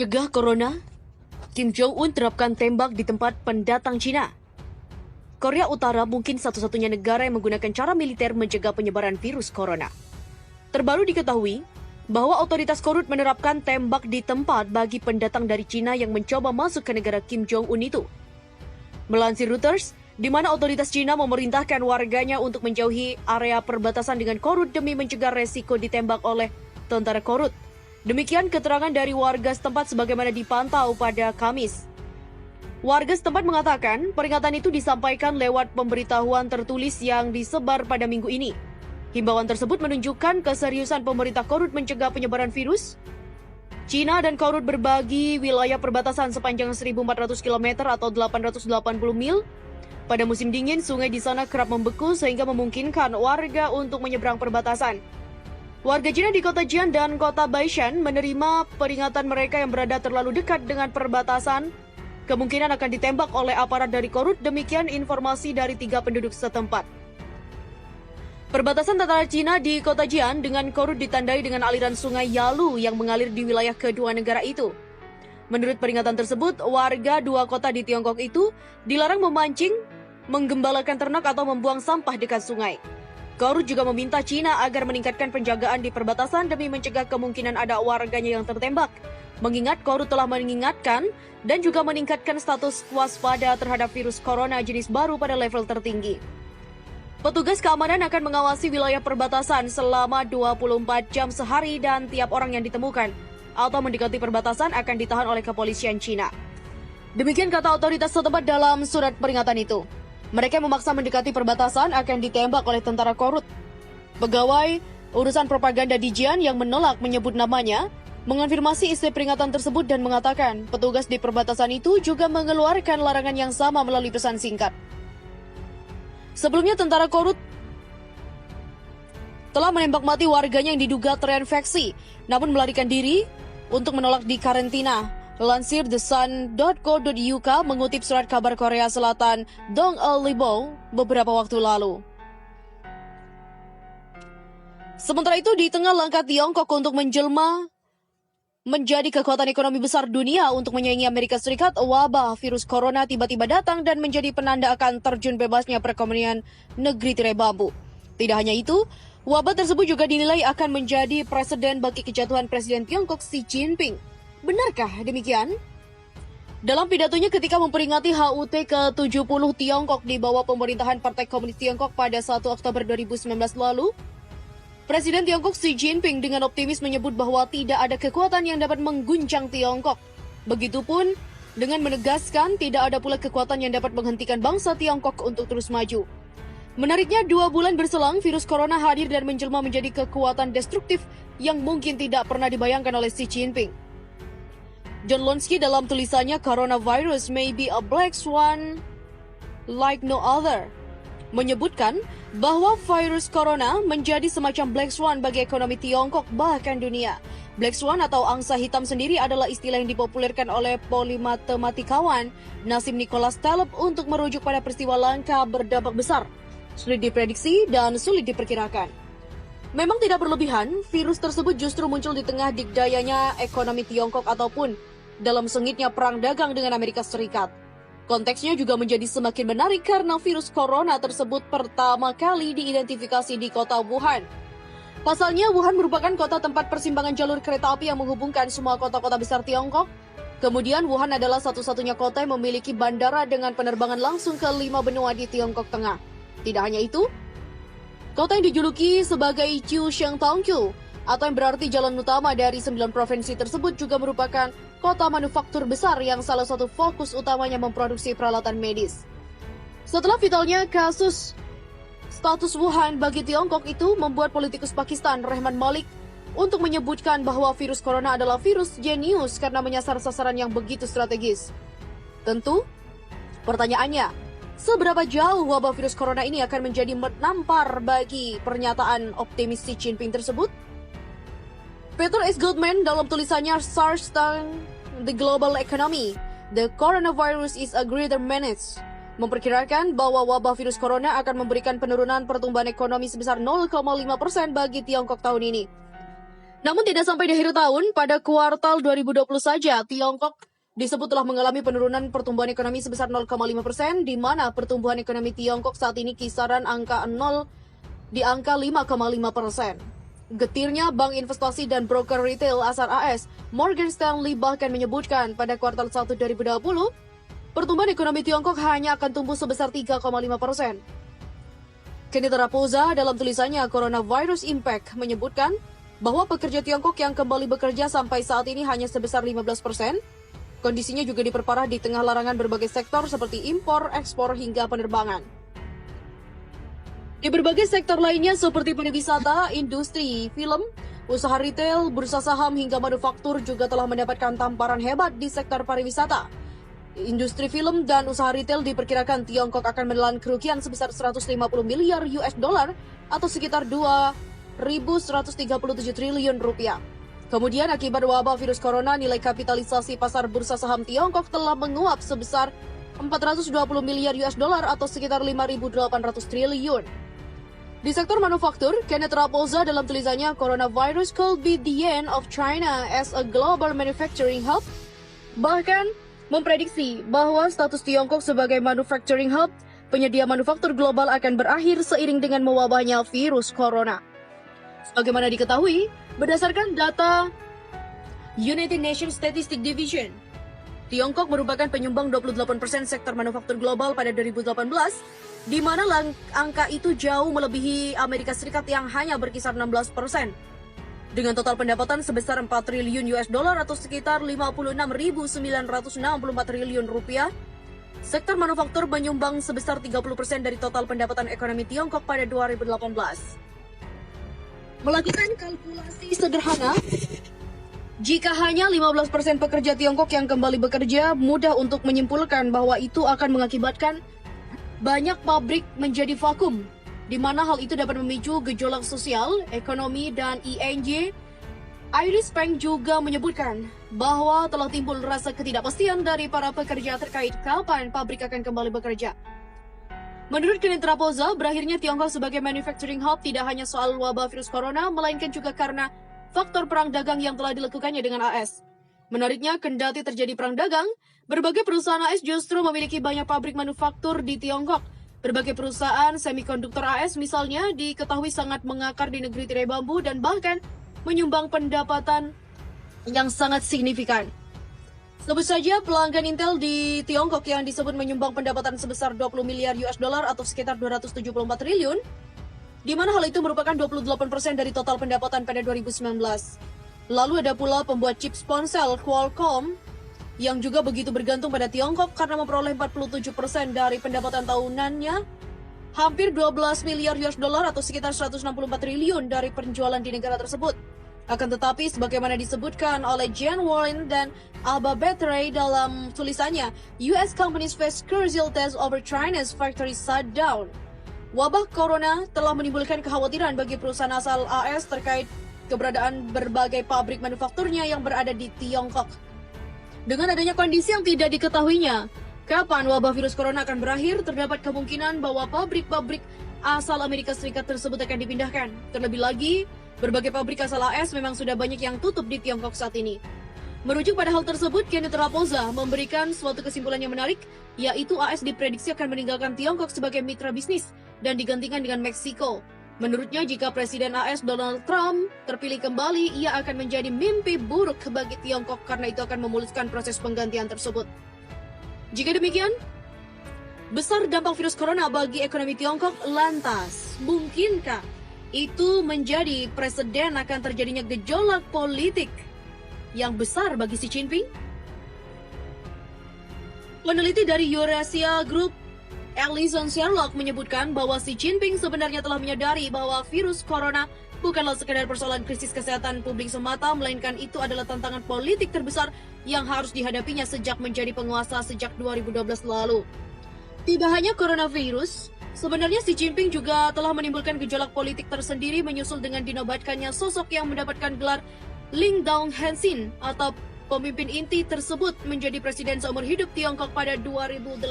Cegah Corona, Kim Jong-un terapkan tembak di tempat pendatang Cina. Korea Utara mungkin satu-satunya negara yang menggunakan cara militer mencegah penyebaran virus corona. Terbaru diketahui bahwa otoritas Korut menerapkan tembak di tempat bagi pendatang dari Cina yang mencoba masuk ke negara Kim Jong-un itu. Melansir Reuters, di mana otoritas Cina memerintahkan warganya untuk menjauhi area perbatasan dengan Korut demi mencegah resiko ditembak oleh tentara Korut. Demikian keterangan dari warga setempat sebagaimana dipantau pada Kamis. Warga setempat mengatakan peringatan itu disampaikan lewat pemberitahuan tertulis yang disebar pada minggu ini. Himbauan tersebut menunjukkan keseriusan pemerintah Korut mencegah penyebaran virus. Cina dan Korut berbagi wilayah perbatasan sepanjang 1.400 km atau 880 mil. Pada musim dingin, sungai di sana kerap membeku sehingga memungkinkan warga untuk menyeberang perbatasan. Warga Cina di kota Jian dan kota Baishan menerima peringatan mereka yang berada terlalu dekat dengan perbatasan kemungkinan akan ditembak oleh aparat dari Korut, demikian informasi dari 3 penduduk setempat. Perbatasan tentara Cina di kota Jian dengan Korut ditandai dengan aliran sungai Yalu yang mengalir di wilayah kedua negara itu. Menurut peringatan tersebut, warga 2 kota di Tiongkok itu dilarang memancing, menggembalakan ternak atau membuang sampah dekat sungai. Korut juga meminta Cina agar meningkatkan penjagaan di perbatasan demi mencegah kemungkinan ada warganya yang tertembak. Mengingat Korut telah mengingatkan dan juga meningkatkan status waspada terhadap virus corona jenis baru pada level tertinggi. Petugas keamanan akan mengawasi wilayah perbatasan selama 24 jam sehari dan tiap orang yang ditemukan atau mendekati perbatasan akan ditahan oleh kepolisian Cina. Demikian kata otoritas setempat dalam surat peringatan itu. Mereka memaksa mendekati perbatasan akan ditembak oleh tentara Korut. Pegawai urusan propaganda di Jian yang menolak menyebut namanya mengonfirmasi isi peringatan tersebut dan mengatakan petugas di perbatasan itu juga mengeluarkan larangan yang sama melalui pesan singkat. Sebelumnya tentara Korut telah menembak mati warganya yang diduga terinfeksi, namun melarikan diri untuk menolak dikarantina. Lansir thesun.co.uk mengutip surat kabar Korea Selatan Dong Libo beberapa waktu lalu. Sementara itu di tengah langkah Tiongkok untuk menjelma menjadi kekuatan ekonomi besar dunia untuk menyaingi Amerika Serikat, wabah virus corona tiba-tiba datang dan menjadi penanda akan terjun bebasnya perekonomian negeri tirai bambu. Tidak hanya itu, wabah tersebut juga dinilai akan menjadi presiden bagi kejatuhan Presiden Tiongkok Xi Jinping. Benarkah demikian? Dalam pidatonya ketika memperingati HUT ke-70 Tiongkok di bawah pemerintahan Partai Komunis Tiongkok pada 1 Oktober 2019 lalu, Presiden Tiongkok Xi Jinping dengan optimis menyebut bahwa tidak ada kekuatan yang dapat mengguncang Tiongkok. Begitupun dengan menegaskan tidak ada pula kekuatan yang dapat menghentikan bangsa Tiongkok untuk terus maju. Menariknya, 2 bulan berselang, virus corona hadir dan menjelma menjadi kekuatan destruktif yang mungkin tidak pernah dibayangkan oleh Xi Jinping. John Lonsky dalam tulisannya Coronavirus May Be a Black Swan Like No Other menyebutkan bahwa virus corona menjadi semacam Black Swan bagi ekonomi Tiongkok bahkan dunia. Black Swan atau angsa hitam sendiri adalah istilah yang dipopulerkan oleh polimatematikawan Nassim Nicholas Taleb untuk merujuk pada peristiwa langka berdampak besar, sulit diprediksi dan sulit diperkirakan. Memang tidak berlebihan, virus tersebut justru muncul di tengah dikdayanya ekonomi Tiongkok ataupun dalam sengitnya perang dagang dengan Amerika Serikat. Konteksnya juga menjadi semakin menarik karena virus corona tersebut pertama kali diidentifikasi di kota Wuhan. Pasalnya, Wuhan merupakan kota tempat persimpangan jalur kereta api yang menghubungkan semua kota-kota besar Tiongkok. Kemudian, Wuhan adalah satu-satunya kota yang memiliki bandara dengan penerbangan langsung ke 5 benua di Tiongkok Tengah. Tidak hanya itu, kota yang dijuluki sebagai Qiu Sheng Tongqiu atau yang berarti jalan utama dari 9 provinsi tersebut juga merupakan kota manufaktur besar yang salah satu fokus utamanya memproduksi peralatan medis. Setelah vitalnya kasus status Wuhan bagi Tiongkok itu membuat politikus Pakistan Rehman Malik untuk menyebutkan bahwa virus corona adalah virus jenius karena menyasar sasaran yang begitu strategis. Tentu, pertanyaannya, seberapa jauh wabah virus corona ini akan menjadi menampar bagi pernyataan optimis Xi Jinping tersebut? Peter S. Goldman dalam tulisannya SARS dan The Global Economy, The Coronavirus is a Greater Menace, memperkirakan bahwa wabah virus corona akan memberikan penurunan pertumbuhan ekonomi sebesar 0,5% bagi Tiongkok tahun ini. Namun tidak sampai di akhir tahun, pada kuartal 2020 saja, Tiongkok disebut telah mengalami penurunan pertumbuhan ekonomi sebesar 0,5%, di mana pertumbuhan ekonomi Tiongkok saat ini kisaran angka 0 di angka 5,5%. Getirnya Bank Investasi dan Broker Retail asal AS, Morgan Stanley bahkan menyebutkan pada kuartal 1 2020, pertumbuhan ekonomi Tiongkok hanya akan tumbuh sebesar 3,5%. Kenneth Raposa dalam tulisannya Coronavirus Impact menyebutkan bahwa pekerja Tiongkok yang kembali bekerja sampai saat ini hanya sebesar 15%. Kondisinya juga diperparah di tengah larangan berbagai sektor seperti impor, ekspor, hingga penerbangan. Di berbagai sektor lainnya seperti pariwisata, industri, film, usaha retail, bursa saham, hingga manufaktur juga telah mendapatkan tamparan hebat di sektor pariwisata. Industri film dan usaha retail diperkirakan Tiongkok akan menelan kerugian sebesar 150 miliar US dollar atau sekitar 2.137 triliun rupiah. Kemudian akibat wabah virus corona, nilai kapitalisasi pasar bursa saham Tiongkok telah menguap sebesar 420 miliar US dollar atau sekitar 5.800 triliun. Di sektor manufaktur, Kenneth Raposa dalam tulisannya Coronavirus could be the end of China as a global manufacturing hub bahkan memprediksi bahwa status Tiongkok sebagai manufacturing hub, penyedia manufaktur global akan berakhir seiring dengan mewabahnya virus corona. Sebagaimana diketahui, berdasarkan data United Nations Statistics Division, Tiongkok merupakan penyumbang 28% sektor manufaktur global pada 2018, di mana angka itu jauh melebihi Amerika Serikat yang hanya berkisar 16%. Dengan total pendapatan sebesar 4 triliun US dollar atau sekitar 56.964 triliun rupiah, sektor manufaktur menyumbang sebesar 30% dari total pendapatan ekonomi Tiongkok pada 2018. Melakukan kalkulasi sederhana, jika hanya 15% pekerja Tiongkok yang kembali bekerja, mudah untuk menyimpulkan bahwa itu akan mengakibatkan banyak pabrik menjadi vakum, di mana hal itu dapat memicu gejolak sosial, ekonomi, dan INJ. Iris Peng juga menyebutkan bahwa telah timbul rasa ketidakpastian dari para pekerja terkait kapan pabrik akan kembali bekerja. Menurut Kenneth Raposa, berakhirnya Tiongkok sebagai manufacturing hub tidak hanya soal wabah virus corona, melainkan juga karena faktor perang dagang yang telah dilakukannya dengan AS. Menariknya, kendati terjadi perang dagang, berbagai perusahaan AS justru memiliki banyak pabrik manufaktur di Tiongkok. Berbagai perusahaan semikonduktor AS misalnya diketahui sangat mengakar di negeri tirai bambu dan bahkan menyumbang pendapatan yang sangat signifikan. Sebut saja pelanggan Intel di Tiongkok yang disebut menyumbang pendapatan sebesar 20 miliar US dollar atau sekitar 274 triliun, di mana hal itu merupakan 28% dari total pendapatan pada 2019. Lalu ada pula pembuat chips ponsel Qualcomm yang juga begitu bergantung pada Tiongkok karena memperoleh 47% dari pendapatan tahunannya, hampir 12 miliar US dollar atau sekitar 164 triliun dari penjualan di negara tersebut. Akan tetapi, sebagaimana disebutkan oleh Jen Warren dan Alba Battery dalam tulisannya, US companies face crucial test over China's factory shutdown. Wabah corona telah menimbulkan kekhawatiran bagi perusahaan asal AS terkait keberadaan berbagai pabrik manufakturnya yang berada di Tiongkok. Dengan adanya kondisi yang tidak diketahuinya, kapan wabah virus corona akan berakhir, terdapat kemungkinan bahwa pabrik-pabrik asal Amerika Serikat tersebut akan dipindahkan. Terlebih lagi, berbagai pabrik asal AS memang sudah banyak yang tutup di Tiongkok saat ini. Merujuk pada hal tersebut, Kenneth Raposa memberikan suatu kesimpulan yang menarik, yaitu AS diprediksi akan meninggalkan Tiongkok sebagai mitra bisnis dan digantikan dengan Meksiko. Menurutnya, jika Presiden AS Donald Trump terpilih kembali, ia akan menjadi mimpi buruk bagi Tiongkok karena itu akan memuluskan proses penggantian tersebut. Jika demikian, besar dampak virus corona bagi ekonomi Tiongkok, lantas mungkinkah itu menjadi presiden akan terjadinya gejolak politik yang besar bagi Xi Jinping? Peneliti dari Eurasia Group, Alison Sherlock, menyebutkan bahwa Xi Jinping sebenarnya telah menyadari bahwa virus corona bukanlah sekedar persoalan krisis kesehatan publik semata, melainkan itu adalah tantangan politik terbesar yang harus dihadapinya sejak menjadi penguasa sejak 2012 lalu. Tidak hanya coronavirus, sebenarnya Xi Jinping juga telah menimbulkan gejolak politik tersendiri menyusul dengan dinobatkannya sosok yang mendapatkan gelar Ling Daung Hansin atau pemimpin inti tersebut menjadi presiden seumur hidup Tiongkok pada 2018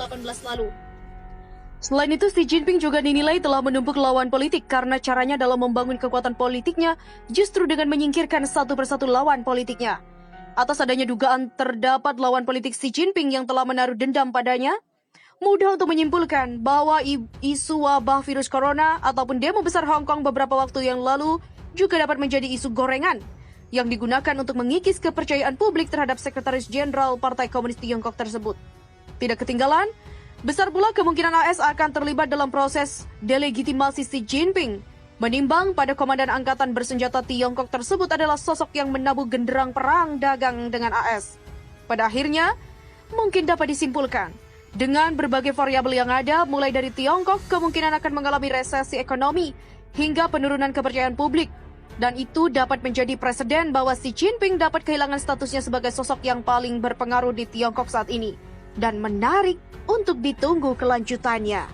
lalu. Selain itu, Xi Jinping juga dinilai telah menumpuk lawan politik karena caranya dalam membangun kekuatan politiknya justru dengan menyingkirkan satu persatu lawan politiknya. Atas adanya dugaan terdapat lawan politik Xi Jinping yang telah menaruh dendam padanya, mudah untuk menyimpulkan bahwa isu wabah virus corona ataupun demo besar Hong Kong beberapa waktu yang lalu juga dapat menjadi isu gorengan yang digunakan untuk mengikis kepercayaan publik terhadap Sekretaris Jenderal Partai Komunis Tiongkok tersebut. Tidak ketinggalan, besar pula kemungkinan AS akan terlibat dalam proses delegitimasi Xi Jinping, menimbang pada Komandan Angkatan Bersenjata Tiongkok tersebut adalah sosok yang menabuh genderang perang dagang dengan AS. Pada akhirnya, mungkin dapat disimpulkan, dengan berbagai variabel yang ada, mulai dari Tiongkok kemungkinan akan mengalami resesi ekonomi hingga penurunan kepercayaan publik. Dan itu dapat menjadi presiden bahwa Xi Jinping dapat kehilangan statusnya sebagai sosok yang paling berpengaruh di Tiongkok saat ini. Dan menarik untuk ditunggu kelanjutannya.